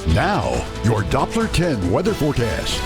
Now, your Doppler 10 weather forecast.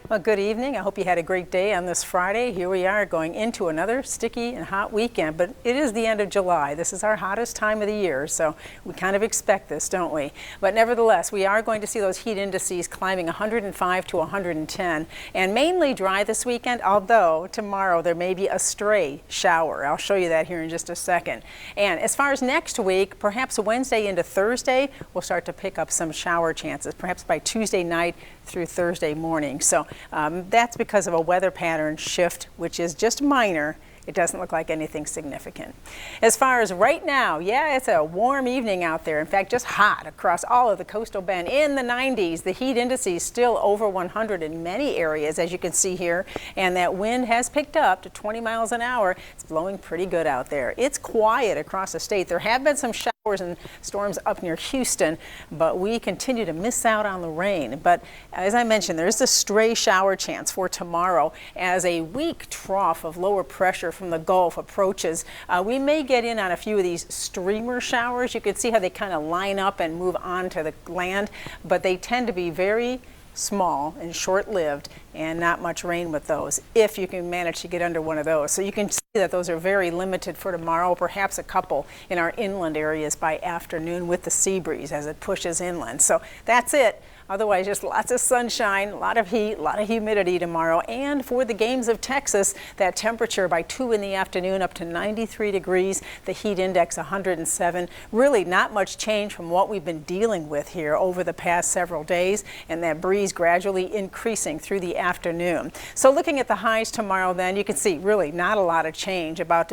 Well, good evening. I hope you had a great day on this Friday. Here we are going into another sticky and hot weekend, but it is the end of July. This is our hottest time of the year, so we kind of expect this, don't we? But nevertheless, we are going to see those heat indices climbing 105 to 110 and mainly dry this weekend, although tomorrow there may be a stray shower. I'll show you that here in just a second. And as far as next week, perhaps Wednesday into Thursday, we'll start to pick up some shower chances, perhaps by Tuesday night through Thursday morning. So that's because of a weather pattern shift, which is just minor. It doesn't look like anything significant. As far as right now, yeah, it's a warm evening out there. In fact, just hot across all of the coastal bend in the 90s. The heat indices still over 100 in many areas, as you can see here. And that wind has picked up to 20 miles an hour. It's blowing pretty good out there. It's quiet across the state. There have been some showers and storms up near Houston, but we continue to miss out on the rain. But as I mentioned, there's a stray shower chance for tomorrow as a weak trough of lower pressure from the Gulf approaches. We may get in on a few of these streamer showers. You can see how they kind of line up and move on to the land, but they tend to be very small and short-lived and not much rain with those, if you can manage to get under one of those. So you can see that those are very limited for tomorrow, perhaps a couple in our inland areas by afternoon with the sea breeze as it pushes inland. So that's it. Otherwise, just lots of sunshine, a lot of heat, a lot of humidity tomorrow. And for the games of Texas, that temperature by 2 in the afternoon up to 93 degrees, the heat index 107. Really not much change from what we've been dealing with here over the past several days, and that breeze gradually increasing through the afternoon. So looking at the highs tomorrow, then you can see really not a lot of change, about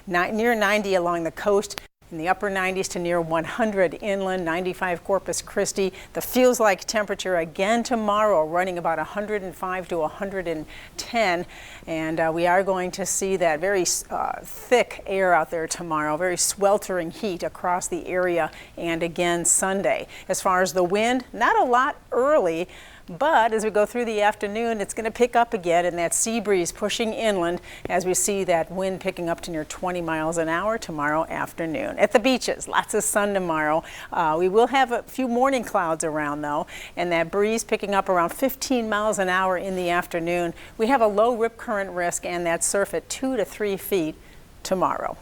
near 90 along the coast. In the upper 90s to near 100 inland, 95 Corpus Christi. The feels like temperature again tomorrow running about 105 to 110. And we are going to see that very thick air out there tomorrow, very sweltering heat across the area, and again Sunday. As far as the wind, not a lot early, but as we go through the afternoon, it's going to pick up again, and that sea breeze pushing inland as we see that wind picking up to near 20 miles an hour tomorrow afternoon. At the beaches, lots of sun tomorrow. We will have a few morning clouds around, though, and that breeze picking up around 15 miles an hour in the afternoon. We have a low rip current risk and that surf at 2 to 3 feet tomorrow.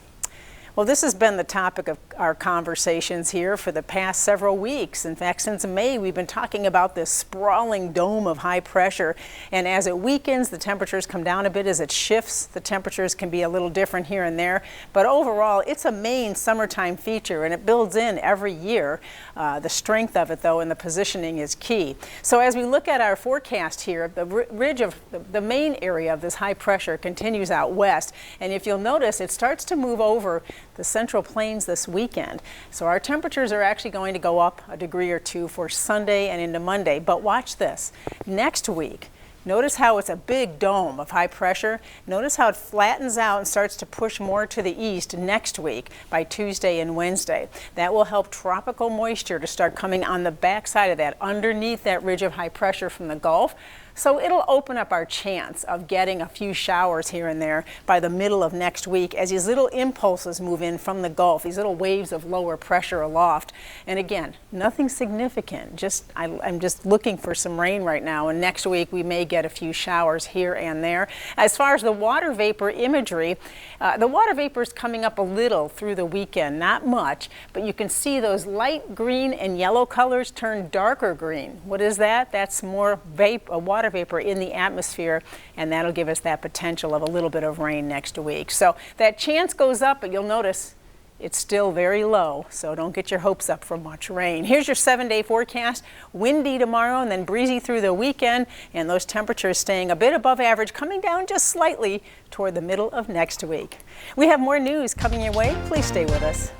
Well, this has been the topic of our conversations here for the past several weeks. In fact, since May, we've been talking about this sprawling dome of high pressure. And as it weakens, the temperatures come down a bit. As it shifts, the temperatures can be a little different here and there. But overall, it's a main summertime feature, and it builds in every year. The strength of it, though, and the positioning is key. So as we look at our forecast here, the ridge of the main area of this high pressure continues out west. And if you'll notice, it starts to move over the Central Plains this weekend. So our temperatures are actually going to go up a degree or two for Sunday and into Monday. But watch this. Next week, notice how it's a big dome of high pressure. Notice how it flattens out and starts to push more to the east next week by Tuesday and Wednesday. That will help tropical moisture to start coming on the backside of that, underneath that ridge of high pressure from the Gulf. So it'll open up our chance of getting a few showers here and there by the middle of next week as these little impulses move in from the Gulf, these little waves of lower pressure aloft. And again, nothing significant. I'm just looking for some rain right now, and next week we may get a few showers here and there. As far as the water vapor imagery, the water vapor is coming up a little through the weekend, not much, but you can see those light green and yellow colors turn darker green. What is that? That's more water vapor in the atmosphere, and that'll give us that potential of a little bit of rain next week. So that chance goes up, but you'll notice it's still very low, so don't get your hopes up for much rain. Here's your 7-day forecast. Windy tomorrow and then breezy through the weekend, and those temperatures staying a bit above average, coming down just slightly toward the middle of next week. We have more news coming your way. Please stay with us.